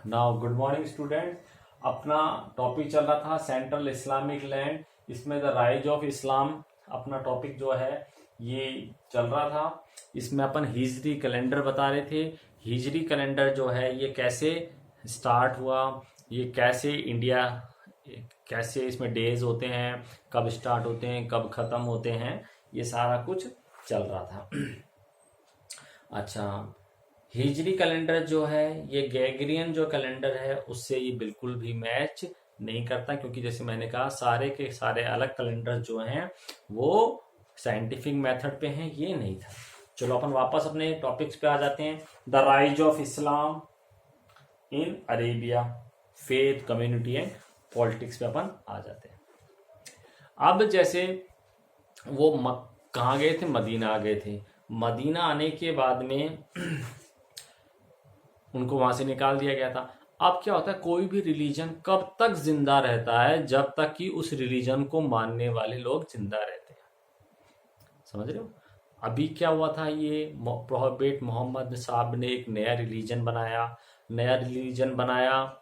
Now good morning student. अपना topic चल रहा था सेंट्रल इस्लामिक लैंड। इसमें द राइज ऑफ इस्लाम अपना टॉपिक जो है ये चल रहा था। इसमें अपन हिजरी कैलेंडर बता रहे थे। हिजरी कैलेंडर जो है ये कैसे स्टार्ट हुआ, ये कैसे इंडिया, कैसे इसमें डेज होते हैं, कब स्टार्ट होते हैं, कब खत्म होते हैं, ये सारा कुछ चल रहा था। अच्छा, हिजरी कैलेंडर जो है ये ग्रेगोरियन जो कैलेंडर है उससे ये बिल्कुल भी मैच नहीं करता, क्योंकि जैसे मैंने कहा सारे के सारे अलग कैलेंडर जो हैं वो साइंटिफिक मेथड पे हैं, ये नहीं था। चलो अपन वापस अपने टॉपिक्स पे आ जाते हैं। The rise of Islam in Arabia, faith, community and politics पे अपन आ जाते हैं। अब जैसे वो कहाँ गए थे, मदीना आ गए थे। मदीना आने के बाद में उनको वहां से निकाल दिया गया था। अब क्या होता है, कोई भी रिलीजन कब तक जिंदा रहता है, जब तक कि उस रिलीजन को मानने वाले लोग जिंदा रहते हैं। समझ रहे हो? अभी क्या हुआ था, ये प्रोफेट मोहम्मद साहब ने एक नया रिलीजन बनाया।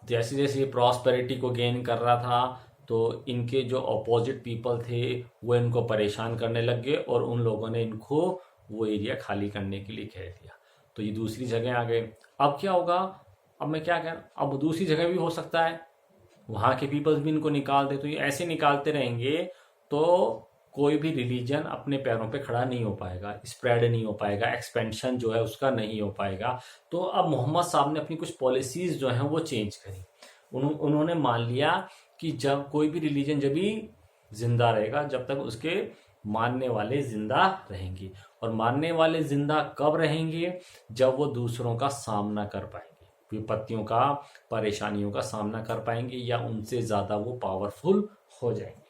जैसे जैसे ये प्रॉस्पेरिटी को गेन कर रहा था तो इनके जो अपोजिट पीपल थे वो इनको परेशान करने लग गए और उन लोगों ने इनको वो एरिया खाली करने के लिए कह दिया, तो ये दूसरी जगह आ गए। अब क्या होगा, अब मैं क्या कह रहा हूँ, अब दूसरी जगह भी हो सकता है वहाँ के पीपल्स भी इनको निकाल दे, तो ये ऐसे निकालते रहेंगे तो कोई भी रिलीजन अपने पैरों पे खड़ा नहीं हो पाएगा, स्प्रेड नहीं हो पाएगा, एक्सपेंशन जो है उसका नहीं हो पाएगा। तो अब मोहम्मद साहब ने अपनी कुछ पॉलिसीज जो हैं वो चेंज करी। उन्होंने मान लिया कि जब कोई भी रिलीजन जब भी जिंदा रहेगा जब तक उसके मानने वाले जिंदा रहेंगे, और मानने वाले जिंदा कब रहेंगे, जब वो दूसरों का सामना कर पाएंगे, विपत्तियों का, परेशानियों का सामना कर पाएंगे, या उनसे ज्यादा वो पावरफुल हो जाएंगे।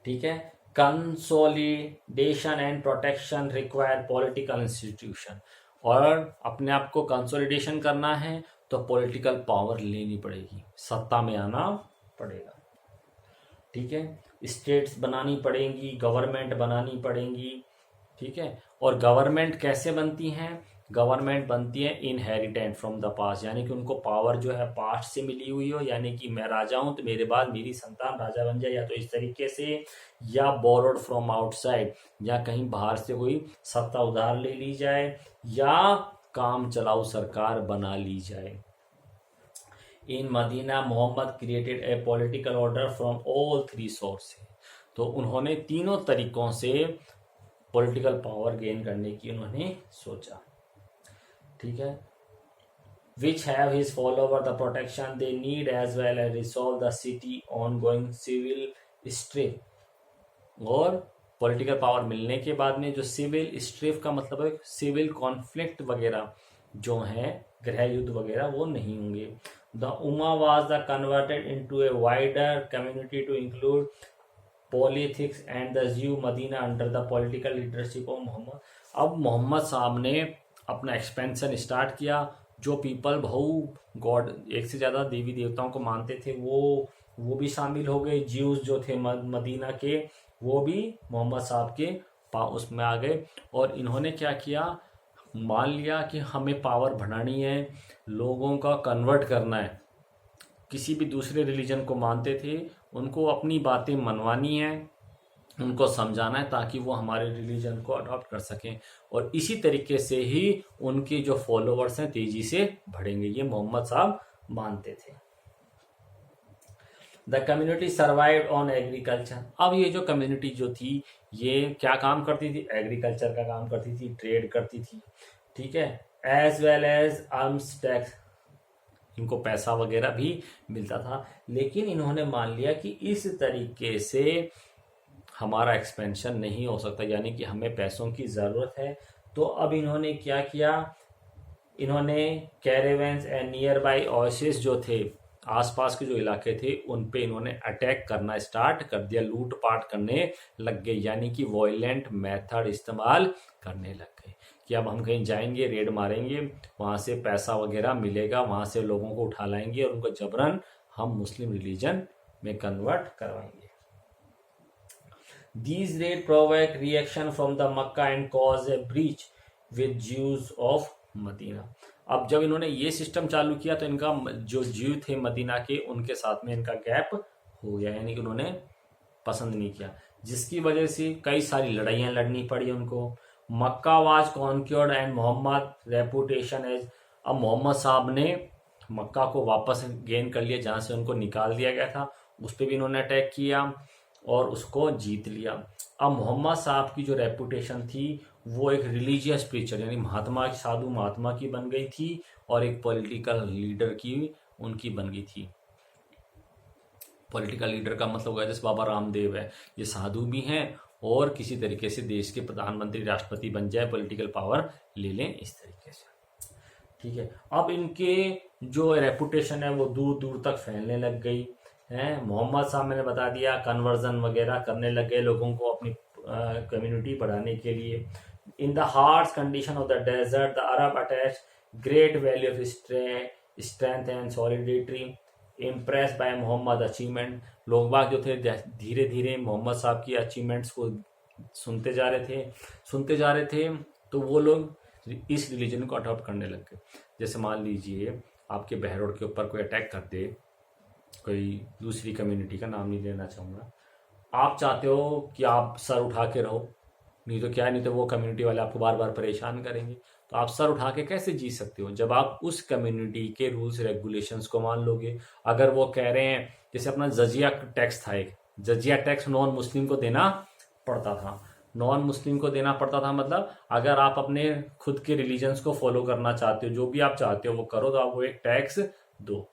ठीक है। Consolidation and protection require political institution, और अपने आप को कंसोलिडेशन करना है तो पॉलिटिकल पावर लेनी पड़ेगी, सत्ता में आना पड़ेगा। ठीक है, स्टेट्स बनानी पड़ेंगी, गवर्नमेंट बनानी पड़ेंगी। ठीक है, और गवर्नमेंट कैसे बनती हैं, गवर्नमेंट बनती है इनहेरिटेंट फ्रॉम द पास्ट, यानी कि उनको पावर जो है पास्ट से मिली हुई हो, यानी कि मैं राजा हूं तो मेरे बाद मेरी संतान राजा बन जाए, या तो इस तरीके से, या बोरोड फ्रॉम आउटसाइड, या कहीं बाहर से कोई सत्ता उधार ले ली जाए, या काम चलाऊ सरकार बना ली जाए। In Medina Muhammad created a political order from all three sources, तो उन्होंने तीनों तरीकों से पॉलिटिकल पावर गेन करने की उन्होंने सोचा। ठीक है, which have his follower the protection they need as well as resolve the city ongoing civil strife। और पॉलिटिकल पावर मिलने के बाद में जो सिविल स्ट्रिफ का मतलब है सिविल कॉन्फ्लिक्ट वगैरह जो है, गृह युद्ध वगैरह, वो नहीं होंगे। The ummah was the converted into a wider community to include polytheists and the Jew Medina under the political leadership of Muhammad. अब मोहम्मद साहब ने अपना एक्सपेंशन स्टार्ट किया। जो पीपल गॉड, एक से ज़्यादा देवी देवताओं को मानते थे, वो भी शामिल हो गए। ज्यूज जो थे मदीना के, वो भी मोहम्मद साहब के उसमें आ गए। और इन्होंने क्या किया, मान लिया कि हमें पावर बढ़ानी है, लोगों का कन्वर्ट करना है। किसी भी दूसरे रिलीजन को मानते थे, उनको अपनी बातें मनवानी है, उनको समझाना है, ताकि वो हमारे रिलीजन को अडॉप्ट कर सकें। और इसी तरीके से ही उनके जो फॉलोअर्स हैं तेजी से बढ़ेंगे, ये मोहम्मद साहब मानते थे। The community survive on agriculture. अब ये जो कम्युनिटी जो थी ये क्या काम करती थी, एग्रीकल्चर का काम करती थी, ट्रेड करती थी। ठीक है, as well as arms tax, इनको पैसा वगैरह भी मिलता था। लेकिन इन्होंने मान लिया कि इस तरीके से हमारा एक्सपेंशन नहीं हो सकता, यानी कि हमें पैसों की ज़रूरत है। तो अब इन्होंने क्या किया, इन्होंने कैरेवेंस एंड नियर बाई ओएसिस जो थे, आसपास के जो इलाके थे, उन पे इन्होंने अटैक करना स्टार्ट कर दिया, लूटपाट करने लग गए, यानी कि वॉयलेंट मेथड इस्तेमाल करने लग गए कि अब हम कहीं जाएंगे, रेड मारेंगे, वहाँ से पैसा वगैरह मिलेगा, वहाँ से लोगों को उठा लाएंगे और उनको जबरन हम मुस्लिम रिलीजन में कन्वर्ट करवाएंगे। These raids provoke reaction from the Makkah and cause a breach with Jews of Medina. अब जब इन्होंने ये सिस्टम चालू किया तो इनका जो जीव थे मदीना के उनके साथ में इनका गैप हो गया, यानी कि उन्होंने पसंद नहीं किया, जिसकी वजह से कई सारी लड़ाइयाँ लड़नी पड़ी उनको। Mecca was conquered and Muhammad reputation as, अब मोहम्मद साहब ने मक्का को वापस गेन कर लिया जहाँ से उनको निकाल दिया गया था, उस पर भी इन्होंने अटैक किया और उसको जीत लिया। अब मोहम्मद साहब की जो रेपुटेशन थी वो एक रिलीजियस प्रीचर यानी महात्मा साधु महात्मा की बन गई थी और एक पॉलिटिकल लीडर की उनकी बन गई थी। पॉलिटिकल लीडर का मतलब होगा जैसे बाबा रामदेव है, ये साधु भी हैं और किसी तरीके से देश के प्रधानमंत्री राष्ट्रपति बन जाए, पॉलिटिकल पावर ले लें, इस तरीके से। ठीक है, अब इनके जो रेपुटेशन है वो दूर दूर तक फैलने लग गई है। मोहम्मद साहब मैंने बता दिया कन्वर्जन वगैरह करने लग गए लोगों को अपनी कम्युनिटी बढ़ाने के लिए। In the harsh condition of the desert the Arab attach great value of strength and solidity impress by Muhammad achievement. लोग बाग जो थे धीरे धीरे मोहम्मद साहब की अचीवमेंट्स को सुनते जा रहे थे, तो वो लोग इस रिलीजन को अडॉप्ट करने लग गए। जैसे मान लीजिए आपके बहरोड के ऊपर कोई अटैक कर दे, कोई दूसरी कम्युनिटी का नाम नहीं लेना चाहूँगा, आप चाहते हो कि आप सर उठा के रहो, नहीं तो वो कम्युनिटी वाले आपको बार बार परेशान करेंगे, तो आप सर उठा के कैसे जी सकते हो जब आप उस कम्युनिटी के रूल्स रेगुलेशंस को मान लोगे। अगर वो कह रहे हैं, जैसे अपना जजिया टैक्स था, एक जजिया टैक्स नॉन मुस्लिम को देना पड़ता था, मतलब अगर आप अपने खुद के रिलीजन्स को फॉलो करना चाहते हो, जो भी आप चाहते हो वो करो, तो आप वो एक टैक्स दो।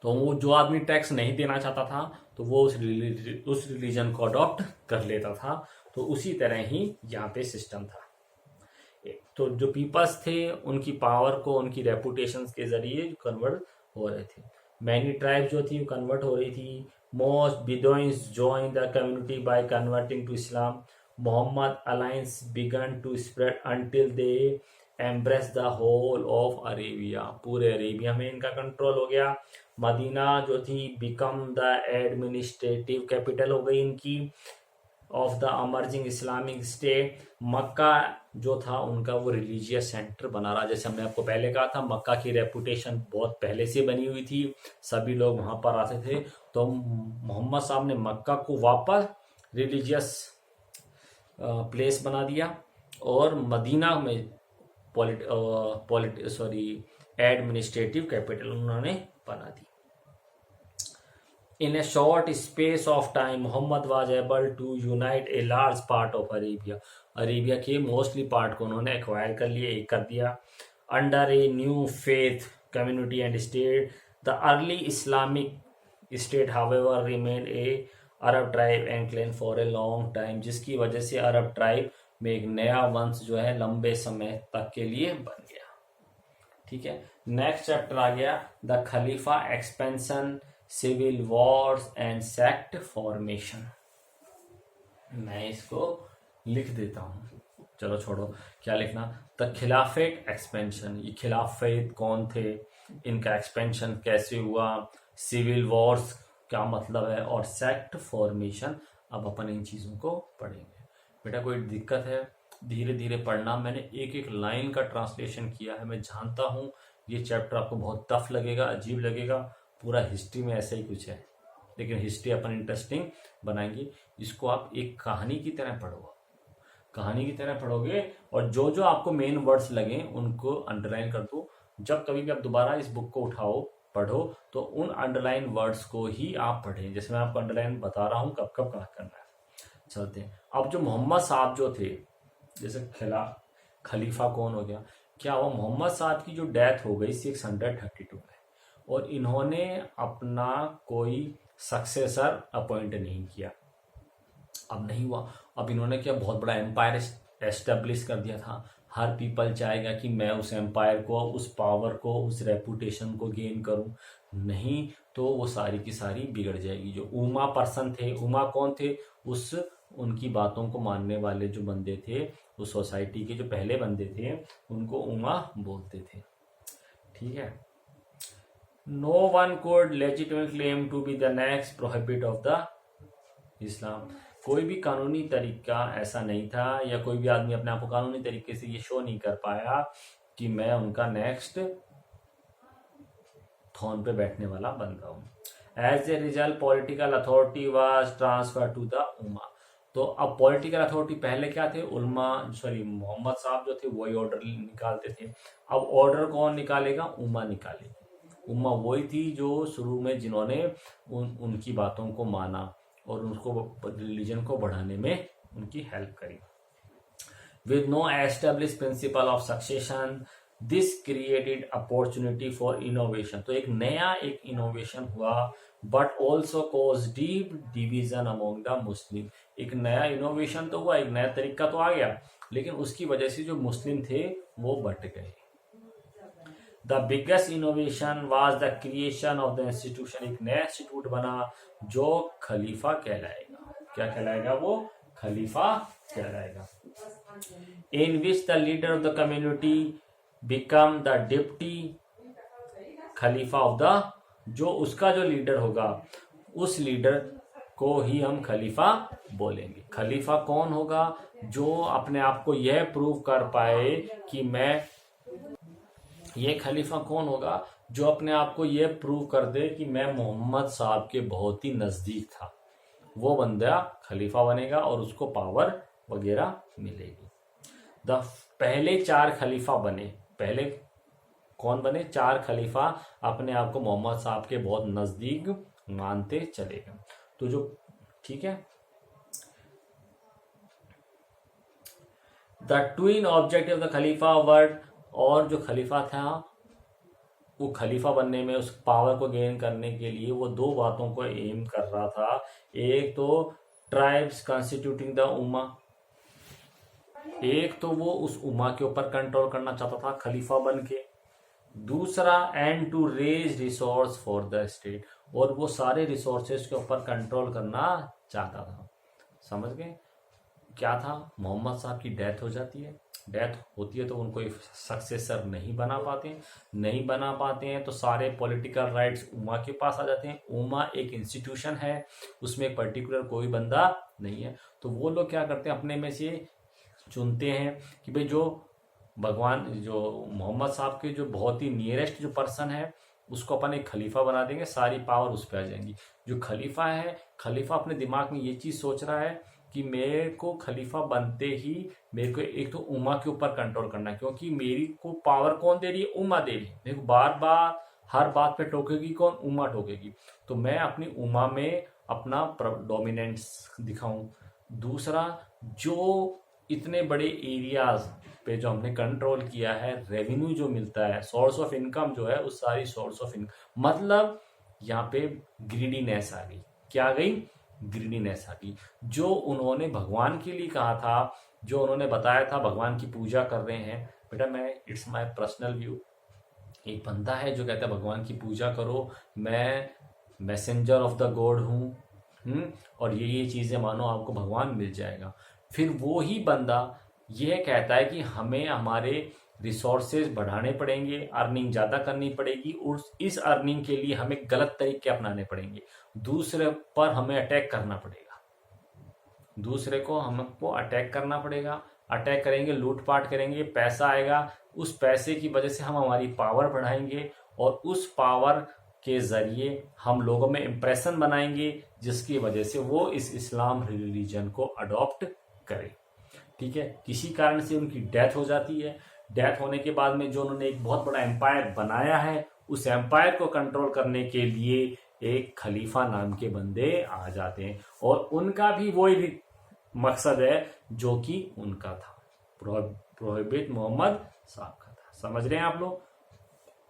तो वो जो आदमी टैक्स नहीं देना चाहता था तो वो उस रिलीजन को अडॉप्ट कर लेता था। तो उसी तरह ही यहाँ पे सिस्टम था। तो जो पीपल्स थे उनकी पावर को उनकी रेपुटेशन के जरिए कन्वर्ट हो रहे थे। मैनी ट्राइब जो थी वो कन्वर्ट हो रही थी। Most Bedouins join the community by converting to Islam. Muhammad alliance began to spread until they embrace the whole of Arabia. पूरे अरेबिया में इनका कंट्रोल हो गया। मदीना जो थी बिकम द एडमिनिस्ट्रेटिव कैपिटल हो गई इनकी of the emerging Islamic state. मक्का जो था उनका वो रिलीजियस सेंटर बना रहा। जैसे हमने आपको पहले कहा था मक्का की रेपुटेशन बहुत पहले से बनी हुई थी, सभी लोग वहां पर आते थे। तो मोहम्मद साहब ने मक्का को वापस रिलीजियस प्लेस बना दिया और मदीना में एडमिनिस्ट्रेटिव कैपिटल उन्होंने बना दी। In a short space of time, Muhammad was able to unite a large part of Arabia. Arabia के मोस्टली पार्ट को उन्होंने एक्वायर कर लिया, एक कर दिया। Under a new faith community and state the early Islamic state however remain a Arab tribe enclave for a long time, जिसकी वजह से अरब ट्राइब में एक नया वंश जो है लंबे समय तक के लिए बन गया। ठीक है, नेक्स्ट चैप्टर आ गया द खलीफा expansion, civil wars and sect formation. मैं इसको लिख देता हूँ, चलो छोड़ो क्या लिखना। द खिलाफत एक्सपेंशन, ये खिलाफत कौन थे, इनका एक्सपेंशन कैसे हुआ, सिविल वॉर्स क्या मतलब है, और सेक्ट फॉर्मेशन। अब अपन इन चीज़ों को पढ़ेंगे। बेटा कोई दिक्कत है, धीरे धीरे पढ़ना। मैंने एक एक लाइन का ट्रांसलेशन किया है। मैं जानता हूँ ये चैप्टर आपको बहुत टफ लगेगा, अजीब लगेगा, पूरा हिस्ट्री में ऐसा ही कुछ है, लेकिन हिस्ट्री अपन इंटरेस्टिंग बनाएंगे। इसको आप एक कहानी की तरह पढ़ोगे और जो जो आपको मेन वर्ड्स लगे उनको अंडरलाइन कर दो। जब कभी भी आप दोबारा इस बुक को पढ़ो तो उन अंडरलाइन वर्ड्स को ही आप पढ़ें। जैसे मैं आपको अंडरलाइन बता रहा हूँ कब कब कहाँ करना है। चलते हैं। अब जो मोहम्मद साहब जो थे, जैसे खलीफा कौन हो गया, क्या हुआ, मोहम्मद साहब की जो डेथ हो गई 632 में, और इन्होंने अपना कोई सक्सेसर अपॉइंट नहीं किया। अब नहीं हुआ, अब इन्होंने क्या बहुत बड़ा एम्पायर एस्टेब्लिश कर दिया था। हर पीपल चाहेगा कि मैं उस एम्पायर को, उस पावर को, उस रेपुटेशन को गेन करूं, नहीं तो वो सारी की सारी बिगड़ जाएगी। जो उमा पर्सन थे, उमा कौन थे, उनकी बातों को मानने वाले जो बंदे थे, उस सोसाइटी के जो पहले बंदे थे, उनको उमा बोलते थे। ठीक है। No one could legitimately claim to be the next prophet of the Islam। कोई भी कानूनी तरीका ऐसा नहीं था, या कोई भी आदमी अपने आप को कानूनी तरीके से ये शो नहीं कर पाया कि मैं उनका नेक्स्ट थ्रोन पे बैठने वाला बंदा हूँ। As a result political authority was transfer to the उमा। तो अब पॉलिटिकल अथॉरिटी पहले क्या थे, उलमा सॉरी मोहम्मद साहब जो थे वही ऑर्डर निकालते थे। अब ऑर्डर कौन निकालेगा, उमा निकालेगी। उम्मा वही थी जो शुरू में जिन्होंने उनकी बातों को माना और उसको रिलीजन को बढ़ाने में उनकी हेल्प करी। With no establish principle of succession this created opportunity for innovation. तो एक नया एक इनोवेशन हुआ, but also cause deep division among the Muslim. एक नया इनोवेशन तो हुआ, एक नया तरीका तो आ गया, लेकिन उसकी वजह से जो मुस्लिम थे वो बट गए। The biggest innovation was the creation of the institution. एक नया इंस्टीट्यूट बना जो खलीफा कहलाएगा। क्या कहलाएगा, वो खलीफा कहलाएगा। In which the leader of the community become the deputy khalifa of the, जो उसका जो लीडर होगा उस लीडर को ही हम खलीफा बोलेंगे। खलीफा कौन होगा, जो अपने आप को यह प्रूव कर पाए कि मैं, ये खलीफा कौन होगा जो अपने आप को यह प्रूव कर दे कि मैं मोहम्मद साहब के बहुत ही नजदीक था, वो बंदा खलीफा बनेगा और उसको पावर वगैरह मिलेगी। द पहले 4 खलीफा बने, पहले कौन बने, 4 खलीफा अपने आप को मोहम्मद साहब के बहुत नजदीक मानते चले गए। तो जो ठीक है, the twin objective of the Khalifa word, और जो खलीफा था वो खलीफा बनने में उस पावर को गेन करने के लिए वो 2 बातों को एम कर रहा था। एक तो ट्राइब्स कॉन्स्टिट्यूटिंग द उम्मा, एक तो वो उस उम्मा के ऊपर कंट्रोल करना चाहता था खलीफा बन के। दूसरा and to raise resource for the state, और वो सारे रिसोर्सेज के ऊपर कंट्रोल करना चाहता था। समझ गए क्या था, मोहम्मद साहब की डेथ हो जाती है, डेथ होती है तो उनको सक्सेसर नहीं बना पाते हैं तो सारे पॉलिटिकल राइट्स उमा के पास आ जाते हैं। उमा एक इंस्टीट्यूशन है, उसमें एक पर्टिकुलर कोई बंदा नहीं है। तो वो लोग क्या करते हैं, अपने में से चुनते हैं कि भाई जो भगवान, जो मोहम्मद साहब के जो बहुत ही नियरेस्ट जो पर्सन है उसको अपन एक खलीफा बना देंगे, सारी पावर उस पर आ जाएंगी। जो खलीफा है, खलीफा अपने दिमाग में ये चीज सोच रहा है कि मेरे को खलीफा बनते ही मेरे को एक तो उमा के ऊपर कंट्रोल करना है, क्योंकि मेरी को पावर कौन दे रही है, उमा दे रही है। मेरे को बार बार हर बात पे टोकेगी कौन, उमा टोकेगी। तो मैं अपनी उमा में अपना डोमिनेंस दिखाऊं। दूसरा, जो इतने बड़े एरियाज पे जो हमने कंट्रोल किया है, रेवेन्यू जो मिलता है, सोर्स ऑफ इनकम जो है, उस सारी सोर्स ऑफ इनकम, मतलब यहाँ पे ग्रीडीनेस आ गई। क्या आ गई, ग्रीडीनेस आ गई। जो उन्होंने भगवान के लिए कहा था, जो उन्होंने बताया था भगवान की पूजा कर रहे हैं, बेटा मैं, इट्स माय पर्सनल व्यू, एक बंदा है जो कहता है भगवान की पूजा करो, मैं मैसेंजर ऑफ द गॉड हूँ, और ये चीजें मानो आपको भगवान मिल जाएगा। फिर वो ही बंदा यह कहता है कि हमें हमारे रिसोर्सेज बढ़ाने पड़ेंगे, अर्निंग ज़्यादा करनी पड़ेगी, और इस अर्निंग के लिए हमें गलत तरीके अपनाने पड़ेंगे, दूसरे पर हमें अटैक करना पड़ेगा, दूसरे को हमको अटैक करना पड़ेगा। अटैक करेंगे, लूटपाट करेंगे, पैसा आएगा, उस पैसे की वजह से हम हमारी पावर बढ़ाएंगे और उस पावर के जरिए हम लोगों में इंप्रेशन बनाएंगे, जिसकी वजह से वो इस इस्लाम रिलीजन को अडॉप्ट करें। ठीक है, किसी कारण से उनकी डेथ हो जाती है। डेथ होने के बाद में जो उन्होंने एक बहुत बड़ा एम्पायर बनाया है, उस एम्पायर को कंट्रोल करने के लिए एक खलीफा नाम के बंदे आ जाते हैं, और उनका भी वही मकसद है जो कि उनका था, प्रोहिबिट मोहम्मद साहब का था। समझ रहे हैं आप लोग,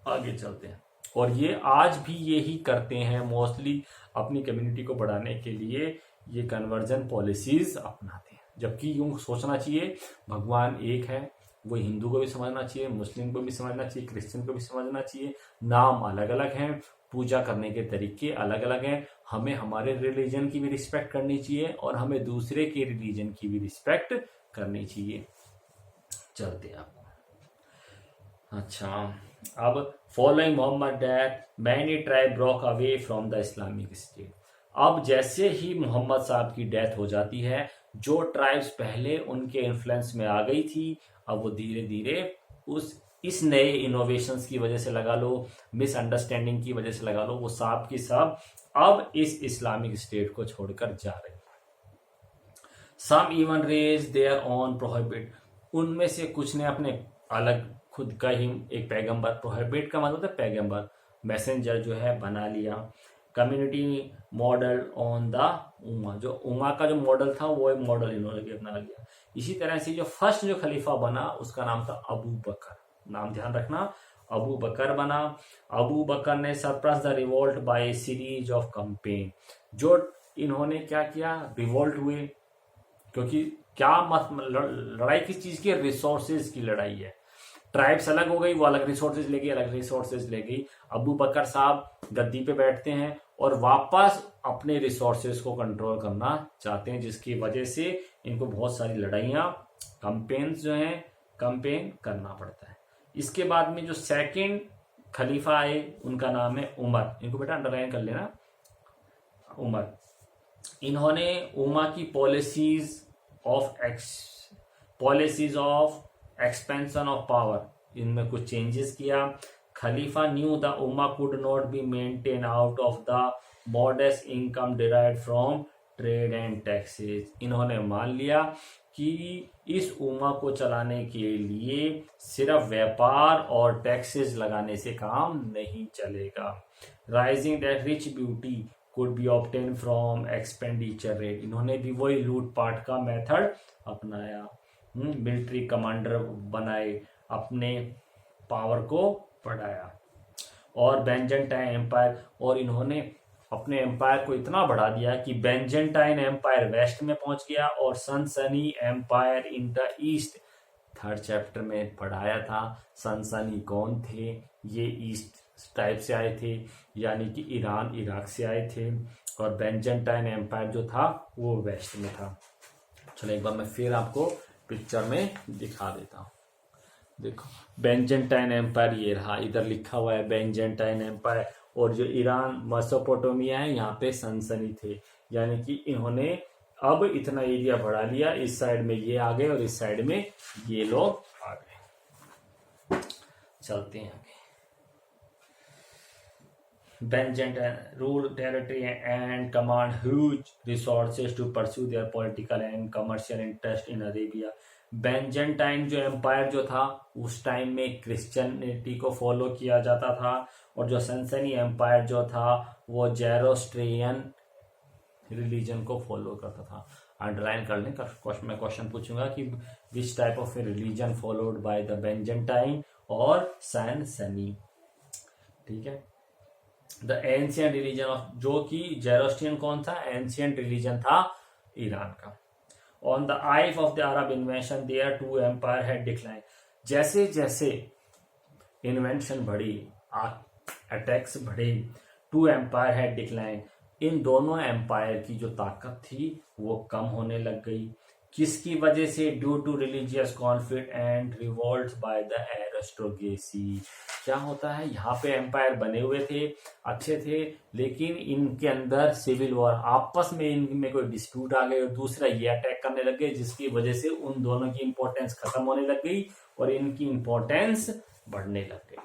आगे चलते हैं। और ये आज भी यही करते हैं मोस्टली, अपनी कम्युनिटी को बढ़ाने के लिए ये कन्वर्जन पॉलिसीज अपनाते हैं। जबकि यूं सोचना चाहिए भगवान एक है, वो हिंदू को भी समझना चाहिए, मुस्लिम को भी समझना चाहिए, क्रिश्चियन को भी समझना चाहिए। नाम अलग अलग हैं, पूजा करने के तरीके अलग अलग हैं। हमें हमारे रिलीजन की भी रिस्पेक्ट करनी चाहिए और हमें दूसरे के रिलीजन की भी रिस्पेक्ट करनी चाहिए। चलते हैं आप। अच्छा, अब following Muhammad death many tribe broke away from the Islamic state. अब जैसे ही मोहम्मद साहब की डेथ हो जाती है, जो ट्राइब्स पहले उनके इन्फ्लुएंस में आ गई थी, अब वो धीरे धीरे उस इस नए इनोवेशंस की वजह से लगा लो, मिसअंडरस्टैंडिंग की वजह से लगा लो, वो सब की सब अब इस इस्लामिक स्टेट को छोड़कर जा रहे हैं। Some even raise their own prohibit, उनमें से कुछ ने अपने अलग खुद का ही एक पैगंबर, प्रोहिबिट का मतलब है पैगंबर, मैसेंजर जो है बना लिया। Community model on the Uma, जो उमा का जो मॉडल था वो एक मॉडल इन्होंने भी अपना लिया। इसी तरह से जो फर्स्ट जो खलीफा बना उसका नाम था अबू बकर, नाम ध्यान रखना, अबू बकर बना। अबू बकर ने suppress the revolt bye series of campaign, जो इन्होंने क्या किया, रिवोल्ट हुए, क्योंकि क्या लड़ाई किस चीज की, रिसोर्सेज की लड़ाई है। ट्राइब्स अलग हो गई, वो अलग रिसोर्सेज ले गई, अलग रिसोर्सेज ले गई। अबू बकर साहब गद्दी पे बैठते हैं और वापस अपने रिसोर्सेज को कंट्रोल करना चाहते हैं, जिसकी वजह से इनको बहुत सारी लड़ाइयां, कैंपेन्स जो हैं, कैंपेन करना पड़ता है। इसके बाद में जो सेकंड खलीफा आए उनका नाम है उमर, इनको बेटा अंडरलाइन कर लेना, उमर। इन्होंने उमा की policies of expansion of power, इनमें कुछ चेंजेस किया। Khalifa knew the ummah could not be maintain out of the modest income derived from trade and taxes, इन्होंने मान लिया कि इस उमा को चलाने के लिए सिर्फ व्यापार और टैक्सेस लगाने से काम नहीं चलेगा। Rising that rich beauty could be obtain from expenditure rate, इन्होंने भी वही लूटपाट का मेथड अपनाया। मिलिट्री कमांडर बनाए, अपने पावर को बढ़ाया। और बेंजेंटाइन एम्पायर, और इन्होंने अपने एम्पायर को इतना बढ़ा दिया कि बेंजेंटाइन एम्पायर वेस्ट में पहुंच गया और Sassanian empire in the east. Third chapter में पढ़ाया था सनसनी कौन थे, ये ईस्ट टाइप से आए थे, यानी कि ईरान इराक से आए थे, और बेंजेंटाइन एम्पायर जो था वो वेस्ट में था। चलो एक बार मैं फिर आपको पिक्चर में दिखा देता हूँ। देखो बेंजेंटाइन एम्पायर ये रहा, इधर लिखा हुआ है बेंजेंटाइन एम्पायर, और जो ईरान मेसोपोटामिया है यहाँ पे सनसनी थे, यानी कि इन्होंने अब इतना एरिया बढ़ा लिया, इस साइड में ये आ गए और इस साइड में ये लोग आ गए। चलते हैं आगे। Benjamin ruled territory and command huge resources to pursue their political and commercial interest in Arabia. बेंजेंटाइन जो एम्पायर जो था उस टाइम में क्रिश्चियनिटी को फॉलो किया जाता था, और जो सनसनी एम्पायर जो था वो जेरोस्ट्रियन रिलीजन को फॉलो करता था। अंडरलाइन कर लें, मैं क्वेश्चन पूछूंगा कि which type of religion followed by the Byzantine और सनसनी, ठीक है। द एंशियंट रिलीजन ऑफ, जो कि जेरोस्ट्रियन कौन था, एंशियंट रिलीजन था ईरान का। On the eve of the Arab invasion their two empire had decline, जैसे जैसे इन्वेंशन बढ़ी, अटैक्स बढ़े, टू एम्पायर हैड डिक्लाइन, इन दोनों एम्पायर की जो ताकत थी वो कम होने लग गई। किसकी वजह से, due to religious conflict and revolt by the aristocracy. क्या होता है, यहाँ पे एम्पायर बने हुए थे, अच्छे थे, लेकिन इनके अंदर सिविल वॉर, आपस में इनमें कोई डिस्प्यूट आ गए और दूसरा ये अटैक करने लग गए, जिसकी वजह से उन दोनों की इंपॉर्टेंस खत्म होने लग गई और इनकी इंपॉर्टेंस बढ़ने लग गई।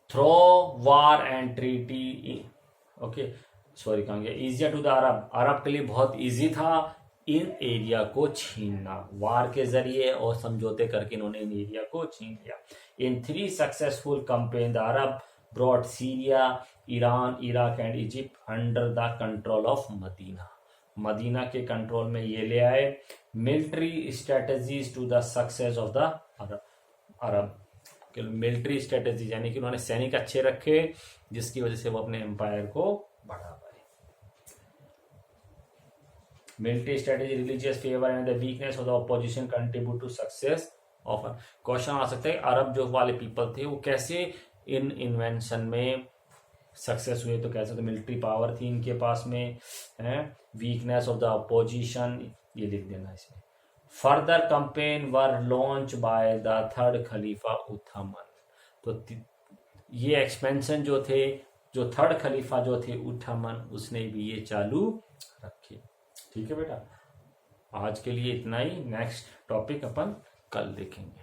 Through war and treaty, okay sorry कहाँ गया, इजियर टू द अरब, अरब के लिए बहुत इजी था इन एरिया को छीनना, वार के जरिए और समझौते करके इन्होंने इन एरिया को छीन लिया। In 3 successful campaign the Arab brought Syria, Iran, Iraq and Egypt under the control of Medina, Medina के कंट्रोल में ये ले आए। Military strategies to the success of the Arab, military strategy यानी कि उन्होंने सैनिक अच्छे रखे, जिसकी वजह से वो अपने एम्पायर को बढ़ा पाए। Military strategy, religious favour and the weakness of the opposition contribute to success of. Question आ सकता है अरब जो वाले पीपल थे वो कैसे इन इन्वेंशन में सक्सेस हुए, तो कैसे, तो मिलिट्री पावर थी इनके पास में, वीकनेस ऑफ द ऑपोजिशन ये लिख देना इसमें। Further campaign were launched by the third khalifa Uthman, तो ये एक्सपेंशन जो थे, जो थर्ड खलीफा जो थे उथमन, उसने भी ये चालू रखे। ठीक है बेटा, आज के लिए इतना ही, नेक्स्ट टॉपिक अपन कल देखेंगे।